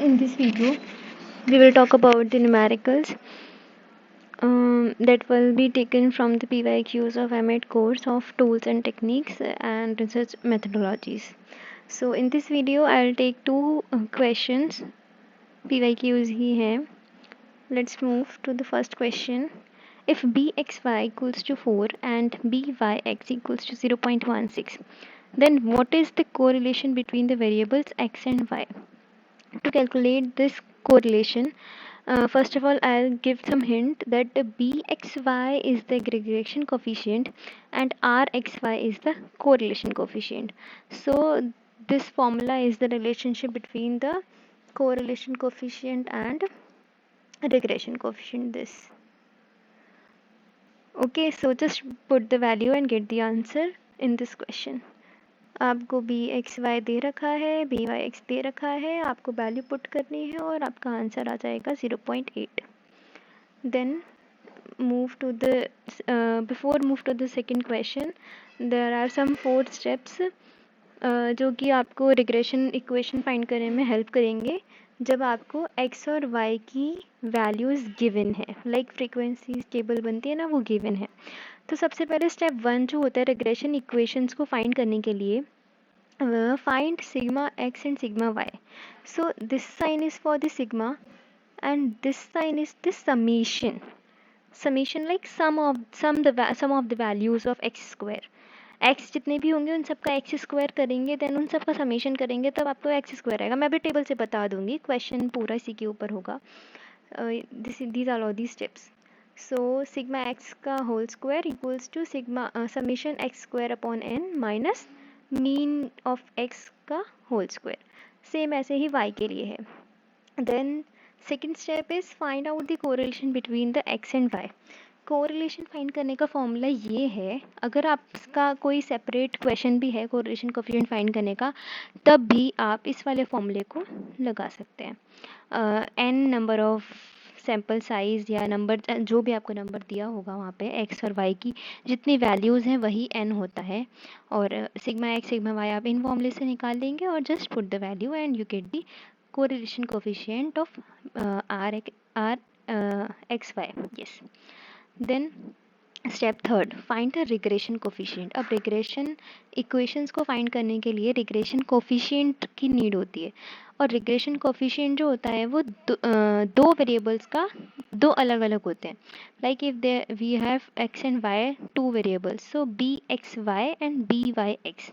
In this video, we will talk about the numericals that will be taken from the PYQs of MAT course of tools and techniques and research methodologies. So in this video, I'll take two questions. PYQs ही हैं. Let's move to the first question. If bxy equals to 4 and byx equals to 0.16, then what is the correlation between the variables x and y? To calculate this correlation, first of all, I'll give some hint that the bxy is the aggregation coefficient and rxy is the correlation coefficient. So this formula is the relationship between the correlation coefficient and regression coefficient. This. Okay, so just put the value and get the answer in this question. आपको B x why they रखा है, B Y x दे रखा है, आपको value put करनी है और आपका आंसर आ जाएगा 0.8. Then move to the before move to the second question, there are some 4 steps जो कि आपको रिग्रेशन इक्वेशन फाइंड करने में हेल्प करेंगे जब आपको x और y की वैल्यूज़ गिवन है, लाइक फ्रीक्वेंसीज टेबल बनती है ना, वो गिवन है. तो सबसे पहले स्टेप 1 जो होता है रिग्रेशन इक्वेशंस को फाइंड करने के लिए, find sigma x and sigma y. So this sign is for the sigma and this sign is the summation. Summation like sum of the values of x square. x जितने भी होंगे उन सबका x square करेंगे, then उन सबका summation करेंगे, तब आपको x स्क्वायर आएगा. मैं भी टेबल से बता दूंगी, क्वेश्चन पूरा इसी के ऊपर होगा. these are all these steps. So sigma x का whole square equals to sigma summation x square upon n minus mean of x का होल स्क्वायर. सेम ऐसे ही y के लिए है. Then second step is find out the correlation between the x and y. Correlation find करने का formula ये है, अगर आपका कोई सेपरेट क्वेश्चन भी है कोरिलेशन कोएफिशिएंट फाइंड करने का, तब भी आप इस वाले फॉर्मूले को लगा सकते हैं. n number of sample size या नंबर जो भी आपको नंबर दिया होगा वहाँ पे x और y की जितनी वैल्यूज़ हैं वही n होता है, और सिग्मा x सिग्मा y आप इन फॉर्मूले से निकाल लेंगे और just put the value and you get the correlation coefficient of r x y. yes. Then step third, find the regression coefficient. अब रिग्रेशन इक्वेशंस को फाइंड करने के लिए रिग्रेशन कोफिशिएंट की नीड होती है, और रिग्रेशन कोफिशिएंट जो होता है वो दो वेरिएबल्स का दो अलग अलग होते हैं. Like if they we have X and Y, two variables, so B x Y and B Y X.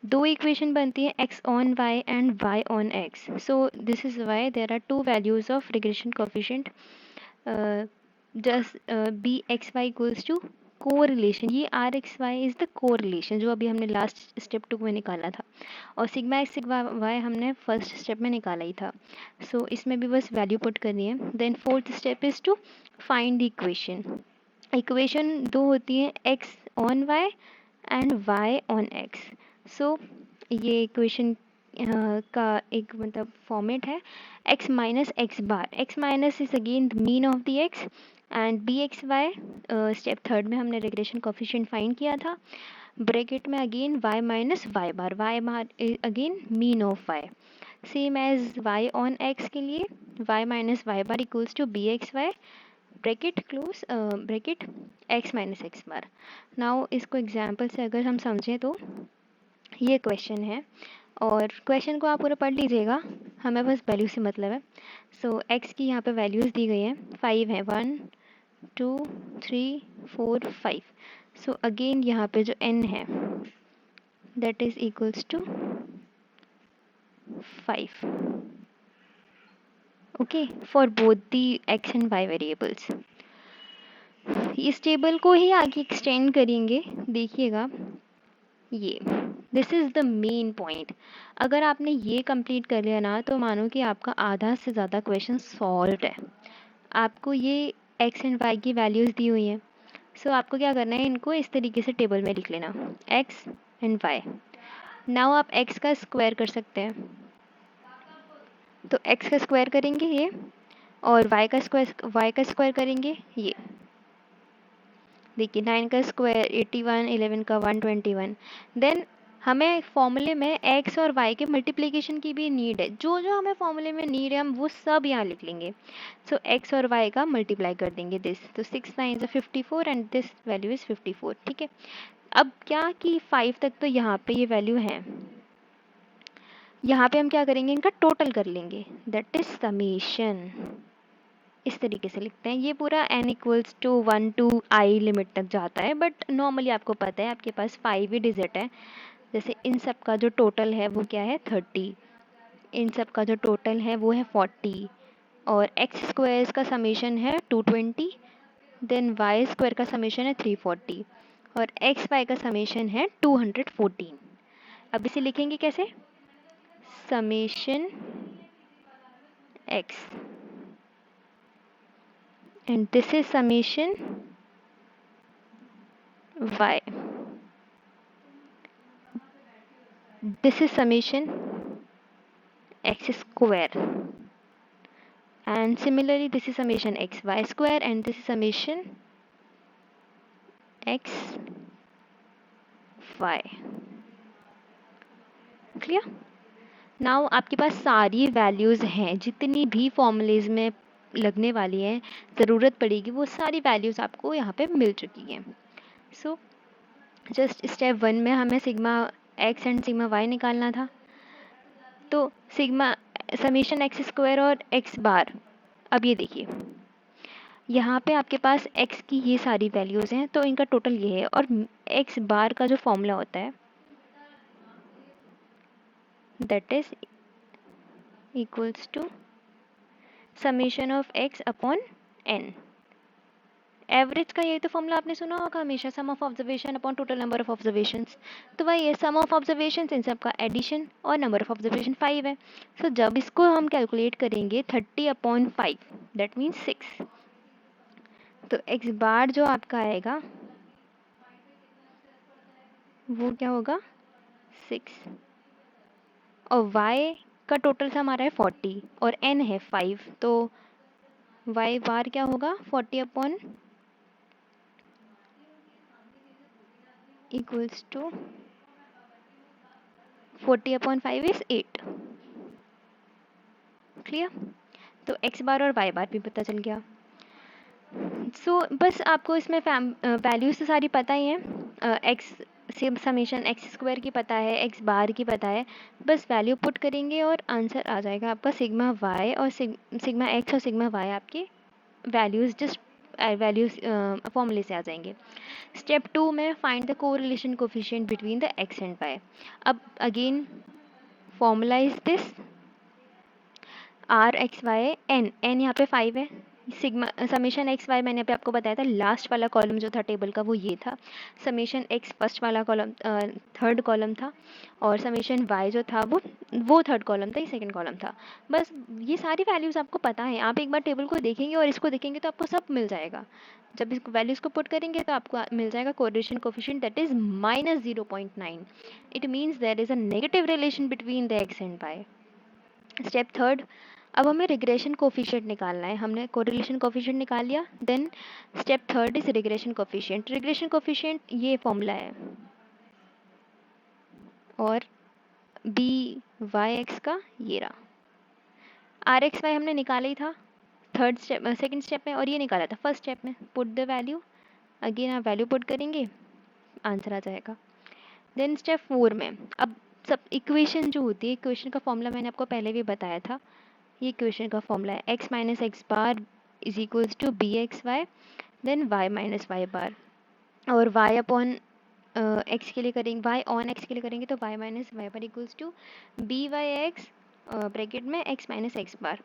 दो इक्वेशन बनती है x on y and y on x. So this is why there are two values of regression coefficient. just b x y equals to correlation. ये r x y is the correlation जो अभी हमने last step 2 में निकाला था, और sigma x sigma Y हमने first step में निकाला ही था. सो इसमें भी बस वैल्यू पुट करनी है. Then fourth step is to find the equation. Equation दो होती हैं, x on y and y on x. So ये इक्वेशन का एक मतलब फॉर्मेट है, x minus x bar. x minus is again the mean of the x and b x y step third में हमने रिग्रेशन कोफिशिएंट फाइंड किया था. Bracket में again y minus Y bar again mean of y. Same as y on x के लिए y minus Y bar equals to B x Y bracket close bracket x minus x bar. Now इसको example से अगर हम समझें तो ये question है, और क्वेश्चन को आप पूरा पढ़ लीजिएगा, हमें बस वैल्यू से मतलब है. सो x की यहाँ पे वैल्यूज़ दी गई हैं, 5 है, 1 2 3 4 5. सो अगेन यहाँ पे जो n है that is equals to 5. Okay, for both the x and y variables. इस टेबल को ही आगे एक्सटेंड करेंगे, देखिएगा ये this is the main point. अगर आपने ये कंप्लीट कर लिया ना, तो मानो कि आपका आधा से ज़्यादा क्वेश्चन सॉल्व है. आपको ये x एंड y की वैल्यूज़ दी हुई हैं. सो आपको क्या करना है, इनको इस तरीके से टेबल में लिख लेना, x एंड y. नाउ आप x का स्क्वायर कर सकते हैं, तो x का स्क्वायर करेंगे ये, और y का स्क्वायर करेंगे ये. देखिए 9 का स्क्वायर 81, 11 का 121. देन हमें फॉर्मूले में x और y के मल्टीप्लिकेशन की भी नीड है। जो जो हमें फॉर्मूले में नीड है हम वो सब यहाँ लिख लेंगे। सो x और y का मल्टीप्लाई कर देंगे दिस, तो 6 9 54 एंड दिस वैल्यू इज 54। ठीक है, अब क्या कि 5 तक तो यहाँ पे ये वैल्यू है, यहाँ पे हम क्या करेंगे, इनका टोटल कर लेंगे, दैट इज समेशन। इस तरीके से लिखते हैं। ये पूरा n equals to 1 to i limit तक जाता है, बट नॉर्मली आपको पता है आपके पास 5 ही डिजिट है। जैसे इन सब का जो टोटल है वो क्या है 30, इन सब का जो टोटल है वो है 40, और एक्स स्क्वायर्स का समेशन है 220, देन वाई स्क्वायर का समेशन है 340, और एक्स वाई का समेशन है 214। अब इसे लिखेंगे कैसे, summation x and this is summation y, this is summation x square, and similarly this is summation x y square, and this is summation x y। Clear. Now आपके पास सारी values हैं, जितनी भी फॉर्मूलेज में लगने वाली हैं, ज़रूरत पड़ेगी, वो सारी वैल्यूज़ आपको यहाँ पे मिल चुकी हैं। सो जस्ट स्टेप 1 में हमें sigma x and sigma y निकालना था, तो सिग्मा समेशन एक्स स्क्वायर और एक्स बार। अब ये देखिए यहाँ पे आपके पास x की ये सारी वैल्यूज़ हैं, तो इनका टोटल ये है, और x बार का जो फॉर्मूला होता है that is equals to summation of x upon n। Average का यही तो फॉर्मूला आपने सुना होगा हमेशा, sum of observation upon total number of observations. तो वही है, सम ऑफ ऑब्जर्वेशंस इन सब का एडिशन, और नंबर ऑफ ऑब्जर्वेशन 5 है। सो जब इसको हम कैलकुलेट करेंगे 30 अपॉन 5 दैट मीन्स 6, तो x बार जो आपका आएगा वो क्या होगा 6, और y का टोटल सम हमारा है 40 और n है 5, तो y बार क्या होगा 40 upon equals to 40 upon 5 is 8। Clear. तो x बार और y बार भी पता चल गया। सो बस आपको इसमें वैल्यूज़ तो सारी पता ही हैं, x से समेशन एक्स स्क्वायर की पता है, x बार की पता है, बस वैल्यू पुट करेंगे और आंसर आ जाएगा आपका सिग्मा y और सिग्मा x और सिग्मा y आपके वैल्यूज़ जस्ट वैल्यूज़ फॉर्मूले से आ जाएंगे। स्टेप 2 में find the correlation coefficient between the x and y। अब again formula is this R x Y N, N यहाँ पे 5 है, सिग्मा समेशन एक्स वाई मैंने अभी आपको बताया था, लास्ट वाला कॉलम जो था टेबल का वो ये था, समेशन एक्स फर्स्ट वाला कॉलम थर्ड कॉलम था, और समेशन वाई जो था वो थर्ड कॉलम था, ये सेकंड कॉलम था। बस ये सारी वैल्यूज़ आपको पता है, आप एक बार टेबल को देखेंगे और इसको देखेंगे तो आपको सब मिल जाएगा। जब इस वैल्यूज़ को पुट करेंगे तो आपको मिल जाएगा correlation coefficient that is -0.9। It means there is a negative relation between the X and Y. Step third, अब हमें रिग्रेशन कोफिशिएंट निकालना है। हमने कोरिलेशन कोफिशिएंट निकाल लिया, then step third is regression coefficient. Regression coefficient ये फॉर्मूला है, और बी वाई एक्स का ये रहा, आर एक्स वाई हमने निकाला ही था थर्ड स्टेप सेकंड स्टेप में, और ये निकाला था फर्स्ट स्टेप में। पुट द वैल्यू, अगेन आप वैल्यू पुट करेंगे, आंसर आ जाएगा। देन स्टेप 4 में अब सब इक्वेशन जो होती है, इक्वेशन का फॉर्मूला मैंने आपको पहले भी बताया था, ये इक्वेशन का फॉर्मूला है x minus x bar is equals to B x y, then y minus Y bar, और y अपॉन एक्स के लिए करेंगे, y ऑन एक्स के लिए करेंगे तो y minus Y bar equals to B Y X bracket में x minus x bar.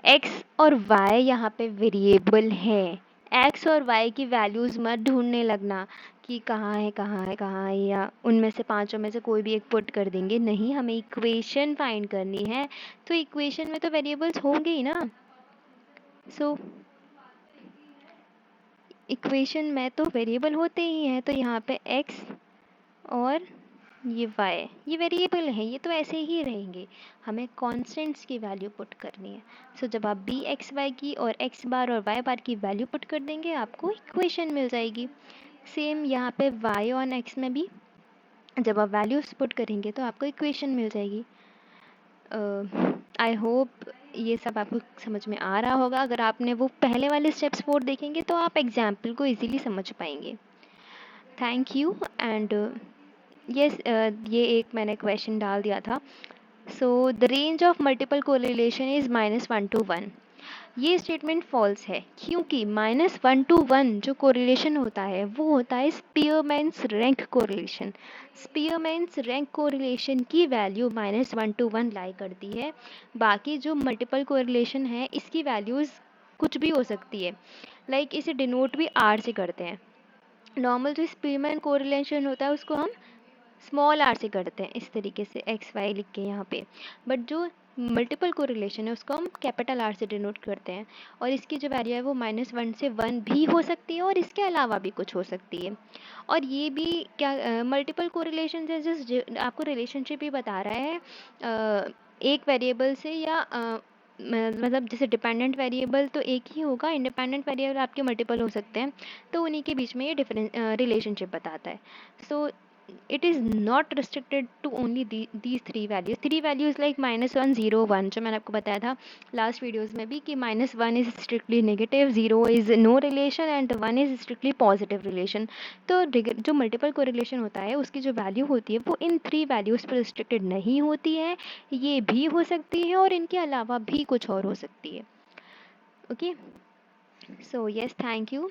x और y यहाँ पे वेरिएबल है, x और y की वैल्यूज़ मत ढूंढने लगना कि कहाँ है कहाँ है कहाँ है, या उनमें से पांचों में से कोई भी एक पुट कर देंगे, नहीं, हमें इक्वेशन फाइंड करनी है, तो इक्वेशन में तो वेरिएबल्स होंगे ही ना। सो इक्वेशन में तो वेरिएबल होते ही हैं, तो यहाँ पे x और ये y ये वेरिएबल हैं, ये तो ऐसे ही रहेंगे, हमें कॉन्स्टेंट्स की वैल्यू पुट करनी है। सो जब आप बी एक्स वाई की और x बार और y बार की वैल्यू पुट कर देंगे आपको इक्वेशन मिल जाएगी। सेम यहाँ पे y ऑन x में भी जब आप वैल्यूज़ पुट करेंगे तो आपको इक्वेशन मिल जाएगी। आई होप ये सब आपको समझ में आ रहा होगा। अगर आपने वो पहले वाले स्टेप्स 4 देखेंगे तो आप एग्जाम्पल को इजीली समझ पाएंगे। Thank you. एंड यस, ये एक मैंने क्वेश्चन डाल दिया था। So the range of multiple correlation is -1 to 1। ये स्टेटमेंट फॉल्स है क्योंकि -1 to 1 जो कोरिलेशन होता है वो होता है स्पीयरमैन्स रैंक कोरिलेशन। स्पीयरमैन्स रैंक कोरिलेशन की वैल्यू -1 to 1 लाई करती है। बाकी जो मल्टीपल कोरिलेशन है इसकी वैल्यूज़ कुछ भी हो सकती है। लाइक इसे डिनोट भी आर से करते हैं। नॉर्मल जो स्पीयरमैन कोरिलेशन होता है उसको हम स्मॉल आर से करते हैं, इस तरीके से एक्स वाई लिख के यहाँ पे। बट जो मल्टीपल कोरिलेशन है उसको हम कैपिटल आर से डिनोट करते हैं। और इसकी जो वैल्यू है वो -1 से 1 भी हो सकती है और इसके अलावा भी कुछ हो सकती है। और ये भी क्या मल्टीपल कोरिलेशन से जस्ट आपको रिलेशनशिप ही बता रहा है एक वेरिएबल से, या मतलब जैसे डिपेंडेंट वेरिएबल तो एक ही होगा, इंडिपेंडेंट वेरिएबल आपके मल्टीपल हो सकते हैं, तो उन्हीं के बीच में ये डिफरेंस रिलेशनशिप बताता है। सो it is not restricted to only these three values like -1 0 1 जो मैंने आपको बताया था लास्ट वीडियोस में भी कि -1 is strictly negative, 0 is no relation and 1 is strictly positive relation. तो जो मल्टीपल कोरिलेशन होता है उसकी जो वैल्यू होती है वो इन 3 वैल्यूज़ पर रिस्ट्रिक्टेड नहीं होती है, ये भी हो सकती है और इनके अलावा भी कुछ और हो सकती है। Okay, so yes, thank you.